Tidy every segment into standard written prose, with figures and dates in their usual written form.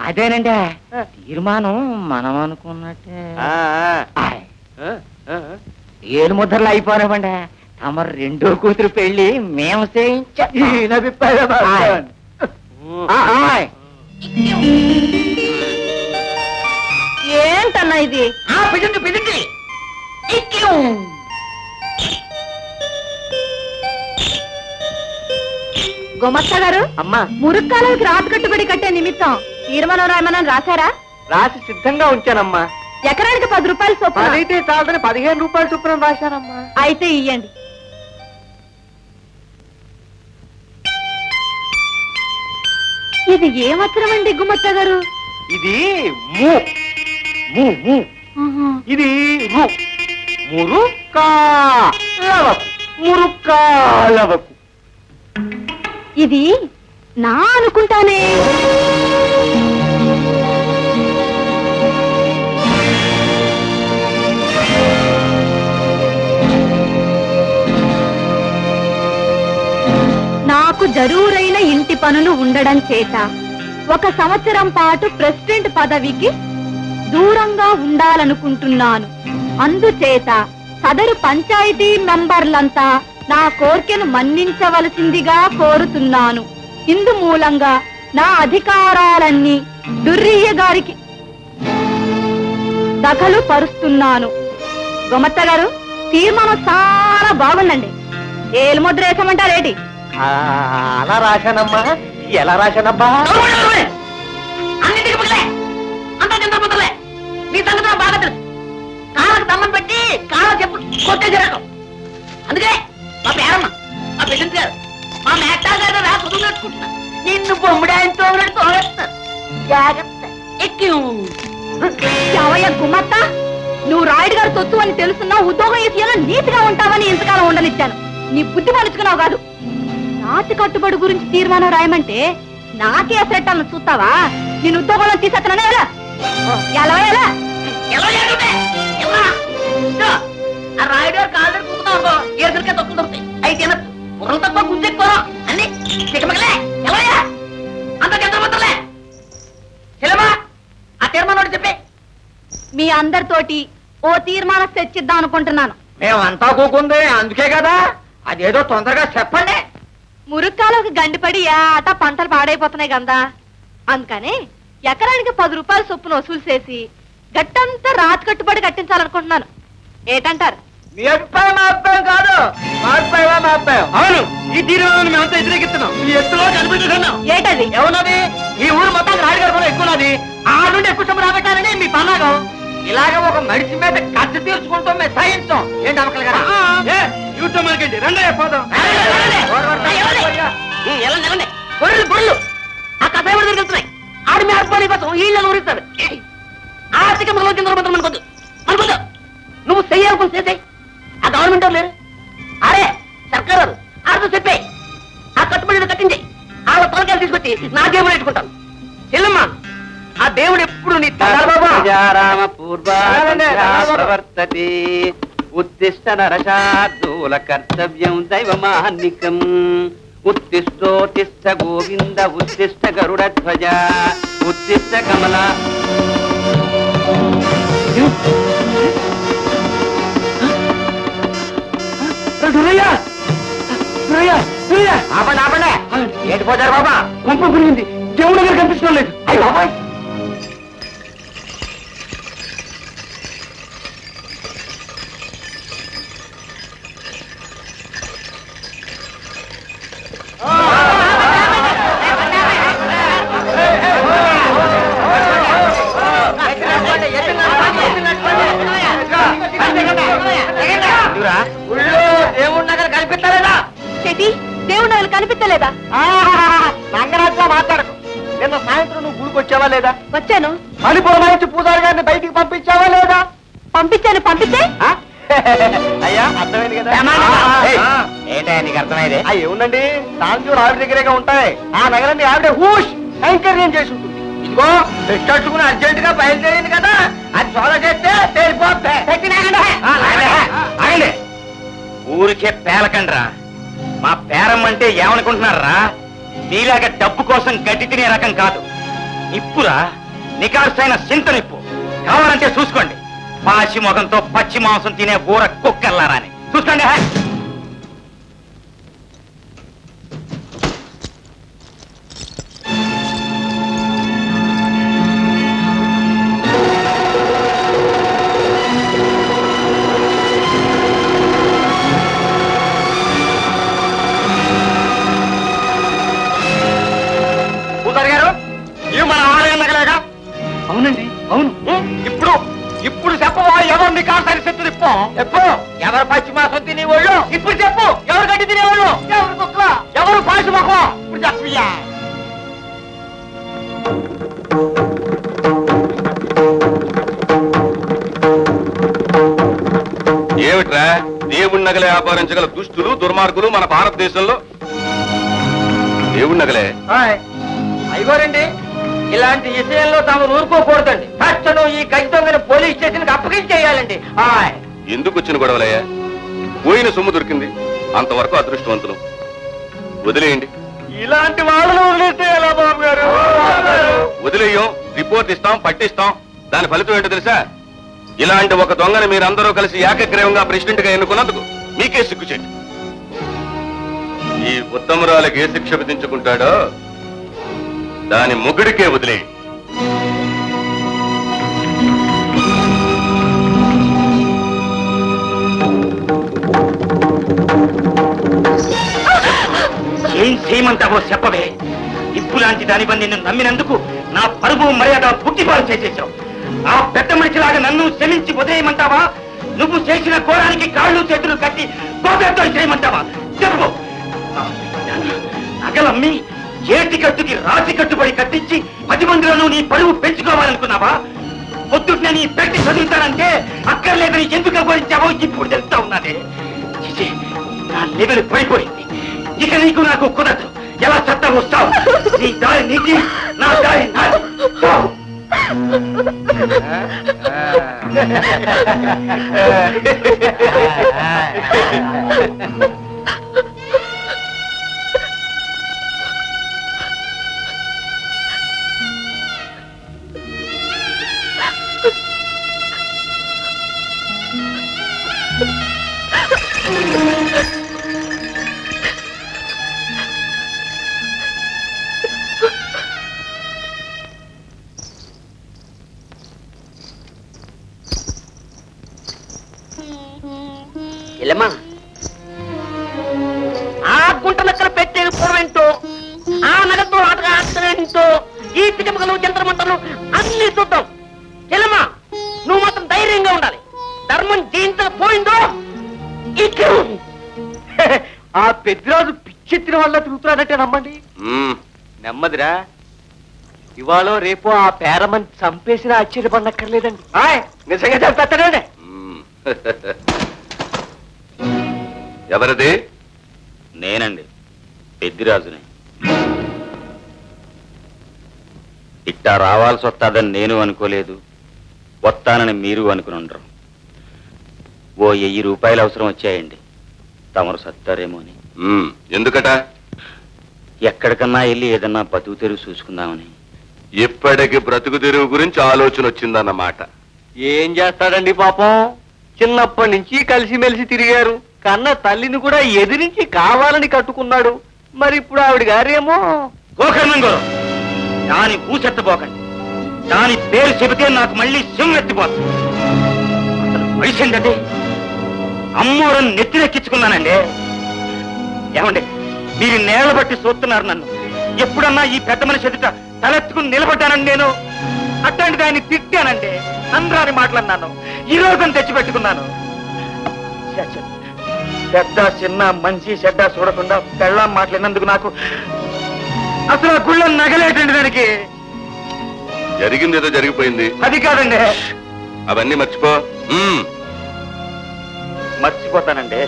అదేనండి తీర్మానం మనం అనుకున్నట్టే ఏడు ముద్రలు అయిపోయినామండి. తమరు రెండో కూతురు పెళ్లి మేము చేయించాం. ఏంటన్నా ఇది? పిదండి గుమస్తా గారు, అమ్మా, మురుక్కాలకి రాత కట్టుబడి కట్టే నిమిత్తం తీర్మానం రాయమని రాశారా? రాసి సిద్ధంగా ఉంచానమ్మా. ఎకరానికి 10 రూపాయలు చొప్పున. అయితే చాలని 15 రూపాయలు చొప్పున రాశానమ్మా. అయితే ఇయ్యండి. ఇది ఏమత్రం అండి గుమస్తా గారు? ఇది ఇది మురుక్కాలవకు. ఇది నా అనుకుంటానే. నాకు జరూరైన ఇంటి పనులు ఉండడం చేత 1 సంవత్సరం పాటు ప్రెసిడెంట్ పదవికి దూరంగా ఉండాలనుకుంటున్నాను. అందుచేత సదరు పంచాయతీ మెంబర్లంతా నా కోర్కెను మన్నించవలసిందిగా కోరుతున్నాను. ఇందు మూలంగా నా అధికారాలన్నీ దుర్రియ్య గారికి దఖలు పరుస్తున్నాను. గుమత్త గారు, తీర్మానం చాలా బాగుందండి. ఏలు ముద్ర వేసామంటారేటి? అలా రాశానమ్మా. ఎలా రాశానబ్బా? నీ సంగతి బాగా తెలుసు. కాళ్ళకు దమ్మం పెట్టి కాళ్ళ చెప్పు కొట్టేసారు. అందుకే మా పేరమ్మ, మా ప్రెసిడెంట్ గారు, మా మేటా గారు రా కుదురు పెట్టుకుంటున్నా. నిన్ను బొమ్మిడాయంతో తోడేస్తారు. జాగ్రత్త. ఎవయ్య గుమ్మత్త, నువ్వు రాయుడు గారు తొత్తు అని తెలుసున్నా ఉద్యోగం చేసి నీతిగా ఉంటావని ఇంతకాలం ఉండనిచ్చాను. నీ బుద్ధి మలుచుకున్నావు కాదు. రాతి కట్టుబడి గురించి తీర్మానం రాయమంటే నాకే సెట్టాలను చూస్తావా? నేను ఉద్యోగంలో తీసేస్తున్నానే. ఎలా ఎలా ఎలా ఆ రాయుడు గారు కాళ్ళు కూతున్నావు ఏడుకే తక్కువ దొరుకుతాయి. అయితే బుర్రలు తక్కువ గుంజెక్కువ అన్ని చికమగలే. ఎలా అంత చెత్తలే చెల్లమా ఆ తీర్మానం చెప్పే. మీ అందరితోటి ఓ తీర్మానం తెచ్చిద్దాం అనుకుంటున్నాను. మేమంతా కూకుంది అందుకే కదా. అదేదో తొందరగా చెప్పండి. మురుక్కాలకు గండిపడి ఆట పంటలు పాడైపోతున్నాయి కదా. అందుకని ఎకరానికి 10 రూపాయల చొప్పున వసూలు చేసి గట్టంతా రాతి కట్టుబడి కట్టించాలనుకుంటున్నాను. ఏటంటారు? మీ అభిప్రాయం మా అభిప్రాయం కాదు. మా అభిప్రాయం మా అభిప్రాయం. అవును, ఈ తీర్మానాన్ని మేమంతా వ్యతిరేకిస్తున్నాం. ఈ ఎత్తులో కనిపిస్తున్నాం. ఏటది? ఏమన్నది? ఈ ఊరు మొత్తం రాయుడు గారు ఎక్కువది. ఆ నుండి ఎక్కువ సొమ్ము రాబట్టాలని మీ పన్నాగం. ఇలాగ ఒక మనిషి మీద ఖర్చు తీర్చుకుంటూ మేము సాయించాం. ఏంటి అమ్మకలు గారు? యూట్యూబ్ మనకండి రండి పోదాం. గొర్రెలు గొర్రెలు ఆ కథాయి తిరుగుతున్నాయి. ఆడి మీ అర్పణ కోసం వీళ్ళని ఊరిస్తారు. ఆర్థిక కింద మనకొద్దు మనకొద్దు. నువ్వు చెయ్యాలనుకుని చేసాయి. ఆ గవర్నమెంట్ లేరు. అరే సర్కారు ఆడితో చెప్పే ఆ కట్టుబడి కట్టించి వాళ్ళ తొలకాయలు తీసుకొచ్చి నా దేవుడు పెట్టుకుంటాను. చెల్లమ్మా, ఆ దేవుడు ఎప్పుడు నీ ప్రవర్తతి ఉత్తిష్ట నరశార్దూల కర్తవ్యం దైవమాహన్నికం. ఉత్తిష్టోత్తిష్ట గోవింద ఉత్తిష్ట గరుడధ్వజ ఉత్తిష్ట కమల. ఆపండి ఆపండి. ఏంటి పోతారు బాబా? కొంప పురిగింది. దేవుడి దగ్గర కనిపించడం లేదు. అయ్యి బాబాయ్, దేవుడి దగ్గర కనిపిస్తలేదా? దేవుడు నగలు కనిపించలేదా? నంగరాజుగా మాట్లాడకు. నిన్న సాయంత్రం నువ్వు గుడికి వచ్చావా లేదా? వచ్చాను. మణిపురమాయించి పూజారి గారిని బయటికి పంపించావా లేదా? పంపించాను. పంపిస్తే అయ్యా అర్థమైంది కదా. ఏంటయ్యా నీకు అర్థమైంది? ఏముందండి, సాంజూరు ఆవిడ దగ్గరేగా ఉంటాయి. ఆ నగరాన్ని ఆవిడే హూష్ కైంకర్యం చేసి ఉంటుంది. ఇదిగో పెట్టుకుని అర్జెంట్ గా బయలుదేరింది కదా, అది సోదా చేస్తే తేలిపోతే. ఆగండి, ఊరికే పేలకండ్రా. మా పేరమ్మంటే ఏమనుకుంటున్నారా? నీలాగా డబ్బు కోసం గడ్డి తినే రకం కాదు. నిప్పురా, నికార్సైన సింత నిప్పు. కావాలంటే చూసుకోండి, పాచి మొగంతో పచ్చి మాంసం తినే ఊర కుక్కల్లారా అని చూసుకోండి. అవునండి, అవును. ఇప్పుడు చెప్పవా ఎవరు నీ కాసారి సెత్తు తిప్పో? ఎప్పుడు ఎవరు పచ్చి మాసం తినేవాళ్ళు? ఇప్పుడు చెప్పు. ఎవరు గడ్డి తినేవాళ్ళు? ఎవరు కుక్క? ఎవరు పాచి మొహం? ఇప్పుడు చెప్పయ్యా. ఏమిట్రా దేవుడి నగలే వ్యాపారించగల దుష్టులు దుర్మార్గులు మన భారతదేశంలో? దేవుడి నగలే అయిగోరండి, ఇలాంటి విషయంలో తాము ఊరుకోకూడదండి. తక్షణం ఈ గడ్డి దొంగని పోలీస్ స్టేషన్ కి అప్పగించేయాలండి. ఎందుకు వచ్చిన గొడవలయ్యా? పోయిన సొమ్ము దొరికింది, అంతవరకు అదృష్టవంతులు. వదిలేయండి. ఇలాంటి వాళ్ళను వదిలేస్తే ఎలా బాబు గారు? వదిలేయం, రిపోర్ట్ ఇస్తాం, పట్టిస్తాం. దాని ఫలితం ఏంటో తెలుసా? ఇలాంటి ఒక దొంగని మీరందరూ కలిసి ఏకగ్రీవంగా ప్రెసిడెంట్ గా ఎన్నుకున్నందుకు మీకే సిగ్గుచేయండి. ఈ ఉత్తమరాలకి ఏ శిక్ష విధించుకుంటాడో దాని ముగ్గుడికే వదిలేయండి. ఏం చేయమంటావో చెప్పవే. ఇప్పులాంటి దానిపై నిన్ను నమ్మినందుకు నా పరువు మర్యాద పుట్టిపాలు చేసేశావు. ఆ పెద్ద మనిషిలాగా నన్ను క్షమించి వదిలేయమంటావా? నువ్వు చేసిన ఘోరానికి కాళ్ళు చేతులు కట్టి గోపేతో చేయమంటావా? చెప్పు. నగలమ్మి ఏటి కట్టుకి రాతి కట్టుబడి కట్టించి 10 మందిలోనూ నీ పరువు పెంచుకోవాలనుకున్నావా? పొద్దున్నే నీ పెట్టి చదువుతానంటే అక్కర్లేదని ఎందుకు అవ్వరించావో ఇప్పుడు తెలుస్తా ఉన్నదే. నా లెవెల్ పడిపోయింది. ఇక నీకు నాకు కుదరదు. ఎలా చట్టం వస్తావు? నీ దారి నీకి, నా దారి నాది. ఇల్లమ్మా, ఆ గుంట లెక్కలు పెట్టేది పూర్వేంటో, ఆ నగతో ఆటగా ఆటేంటో, ఈ తికమకలు జంతరమంటలు అన్ని చూద్దాం. ఇల్లమ్మా, నువ్వు మాత్రం ధైర్యంగా ఉండాలి. ధర్మం జయించకపోయిందో ఇట్లు. ఆ పెద్దరాజు పిచ్చెత్తిన వల్ల తిరుగుతున్నాడంటే నమ్మండి. నెమ్మదిరా. ఇవాళ రేపు ఆ పేరమని చంపేసినా ఆశ్చర్యపడనక్కర్లేదండి. నిజంగా చంపేస్తాడే. ఎవరిది? నేనండి, పెద్దిరాజుని. ఇట్టా రావాల్సి వస్తాదని నేను అనుకోలేదు, వస్తానని మీరు అనుకుని ఉండరు. ఓ 1000 రూపాయలు అవసరం వచ్చాయండి. తమరు సత్తారేమో అని. ఎందుకట? ఎక్కడికన్నా వెళ్ళి ఏదన్నా బతుకు తెరువు చూసుకుందామని. ఇప్పటికి బ్రతుకు తెరువు గురించి ఆలోచన వచ్చిందన్నమాట. ఏం చేస్తాడండి పాపం, చిన్నప్పటి నుంచి కలిసిమెలిసి తిరిగారు. కన్న తల్లిని కూడా ఎదిరించి కావాలని కట్టుకున్నాడు. మరి ఇప్పుడు ఆవిడ గారేమో గోకర్ణంగోరు. దాని ఊసెత్తబోకండి. దాని పేరు చెబితే నాకు మళ్ళీ సింహం ఎత్తిపోతుంది. అసలు వయసండి, అమ్మోరని నెత్తినెక్కించుకున్నానండి. ఏమండి, మీరు నేల బట్టి చూస్తున్నారు నన్ను. ఎప్పుడన్నా ఈ పెద్ద మనిషి ఎదుట తలెత్తుకుని నిలబడ్డానండి నేను? అట్లాంటిది ఆయన తిట్టానండి, అందరాని మాట్లాడినాను. ఈ రోజుని తెచ్చిపెట్టుకున్నాను. పెద్ద చిన్న మంచి చెడ్డ చూడకుండా పెళ్ళాం మాట్లాడినందుకు నాకు అసలు ఆ గుళ్ళో నగలేటండి. దానికి జరిగింది ఏదో జరిగిపోయింది. అది కాదండి. అవన్నీ మర్చిపో. మర్చిపోతానండి.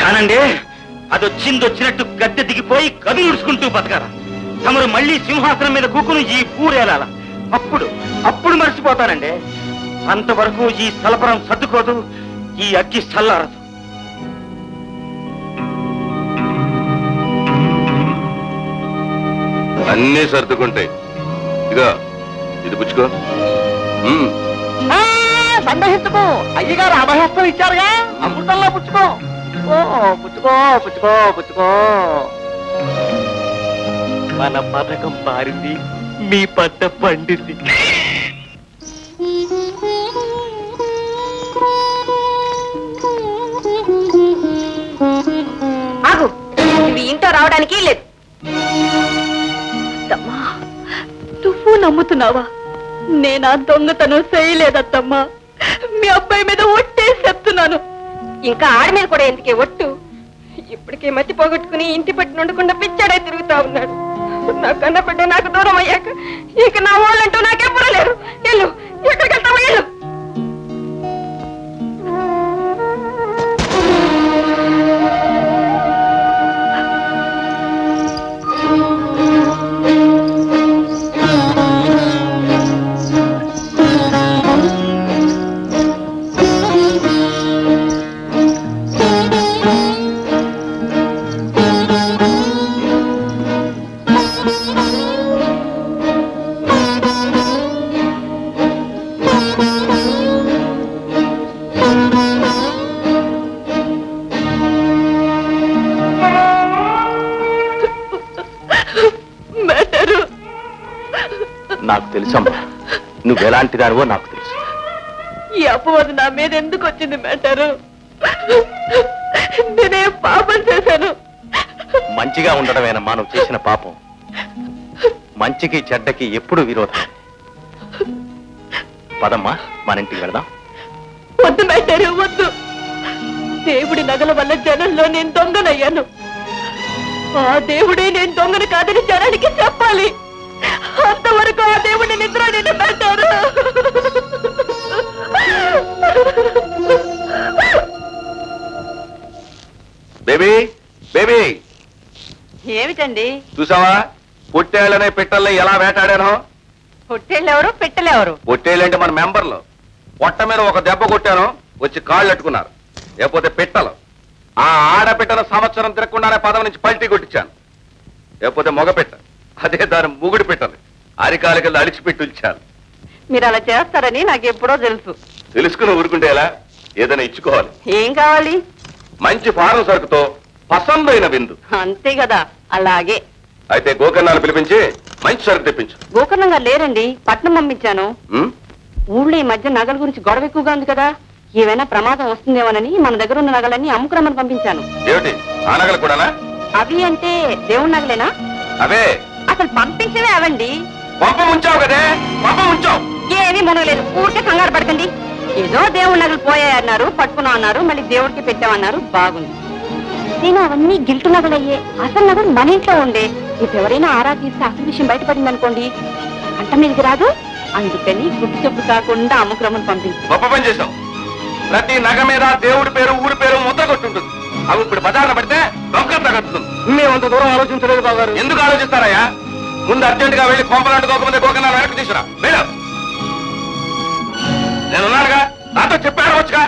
కానండి, అది వచ్చినట్టు గద్దె దిగిపోయి గది ఉడుచుకుంటూ బతకాల. తమరు మళ్ళీ సింహాసనం మీద కూకుని ఈ పూరేలాల. అప్పుడు మర్చిపోతానండి. అంతవరకు ఈ సలపరం సర్దుకోదు, ఈ అగ్గి చల్లారదు. అన్నీ సర్దుకుంటాయి. ఇదిగో ఇది పుచ్చుకో. సందేహించుకో, అయ్యగారు అభయస్తం ఇచ్చారుగా, అమృతంలో పుచ్చుకో. పుచ్చుకో పుచ్చుకో పుచ్చుకో. మన పథకం పారింది, మీ పట్ట పండింది. ఆగు, నువ్వు ఇంట్లో రావడానికి లేదు. నువ్వు నమ్ముతున్నావా? నేనా దొంగతనం చేయలేదత్తమ్మా. మీ అబ్బాయి మీద ఒట్టేసి చెప్తున్నాను. ఇంకా ఆడి మీద కూడా ఎందుకే ఒట్టు? ఇప్పటికే మతి పోగొట్టుకుని ఇంటి పట్టి ఉండకుండా పిచ్చాడే తిరుగుతా ఉన్నాడు. నా కన్నపడ్డ నాకు దూరం అయ్యాక ఇక నా వాళ్ళంటూ నాకెప్పుడు లేరు. వెళ్ళు, ఎక్కడికి వెళ్తావా? వెళ్ళు. నాకు తెలుసమ్మా, నువ్వెలాంటి దానివో నాకు తెలుసు. ఈ అపవాదు నా మీద ఎందుకు వచ్చింది మ్యాటరు? నేనే పాపం చేశాను. మంచిగా ఉండడమేనమ్మా నువ్వు చేసిన పాపం. మంచికి చెడ్డకి ఎప్పుడు విరోధం. పదమ్మా, మన ఇంటికి వెళదాం. వద్దు మ్యాటరు, వద్దు. దేవుడి నగల వల్ల జనంలో నేను దొంగనయ్యాను. ఆ దేవుడే నేను దొంగను కాదని జనానికి చెప్పాలి. అంతవరకు ఆ దేవుడిని నిద్ర నేను పెట్టారు. బేబీ బేబీ, ఏమిటండి? చూసావా పొట్టేళ్ళనే పిట్టల్ని ఎలా వేటాడానో? పొట్టేళ్ళెవరు, పెట్టలేవరు? పొట్టేళ్ళంటే మన మెంబర్లు. పొట్ట మీద ఒక దెబ్బ కొట్టాను, వచ్చి కాళ్ళు అట్టుకున్నారు. లేకపోతే పిట్టలు. ఆ ఆడపిట్టను సంవత్సరం తిరగకుండానే పదవి నుంచి పల్టీ కొట్టించాను. లేకపోతే మగపిట్ట, అదే దాని ముగుడు పిట్టలు అరికాల కింద అడిచిపెట్టి ఉంచాను. మీరు అలా చేస్తారని నాకు ఎప్పుడో తెలుసు. తెలుసుకుని ఊరుకుంటే ఎలా? ఏదైనా ఇచ్చుకోవాలి. ఏం కావాలి? మంచి ఫారం సరుకుతో పసందైన విందు. అంతే కదా, అలాగే. అయితే గోకర్ణాలు పిలిపించి మంచి సరుకు తెప్పించు. గోకర్ణంగా లేరండి, పట్నం పంపించాను. ఊళ్ళో ఈ మధ్య నగల గురించి గొడవ ఎక్కువగా ఉంది కదా, ఏమైనా ప్రమాదం వస్తుందేమోనని మన దగ్గర ఉన్న నగలన్నీ అమ్ముకురమ్మని పంపించాను. ఏమిటి ఆ నగలు కూడానా? అవి అంటే దేవుడి నగలేనా? అవే. అసలు పంపించేవే అవండి. పంప ముంచావు కదే, పంప ముంచావు. ఏమీ మునగలేదు, ఊరికే కంగారు పడకండి. ఏదో దేవుడి నగలు పోయాయన్నారు, పట్టుకున్నా అన్నారు, మళ్ళీ దేవుడికి పెట్టామన్నారు. బాగుంది. నేను అవన్నీ గిల్టు నగలయ్యే. అసలు నగలు మన ఇంట్లో ఉండే. ఇప్పుడు ఎవరైనా ఆరా తీస్తే అసలు విషయం బయటపడింది అనుకోండి, అంట మీదకి రాదు. అందుకని గుడ్డు చెప్పు కాకుండా అమ్ముకురమ్మని పంపించి. గొప్ప పని చేశావు. ప్రతి నగ మీద దేవుడి పేరు, ఊరి పేరు ముద్ర కొట్టుంటుంది. అవి ఇప్పుడు బజార్లో పడితే దొంగ తగ్గుతుంది. మేమంత దూరం ఆలోచించలేదు బాగారు. ఎందుకు ఆలోచిస్తారయ్యా? ముందు అర్జెంట్ గా వెళ్ళి కొంపలాంటుకోకముందే గోకర్ణాలు వెనక్కి తీసుకురా. నేనున్నానుగా, నాతో చెప్పాడు వచ్చుగా.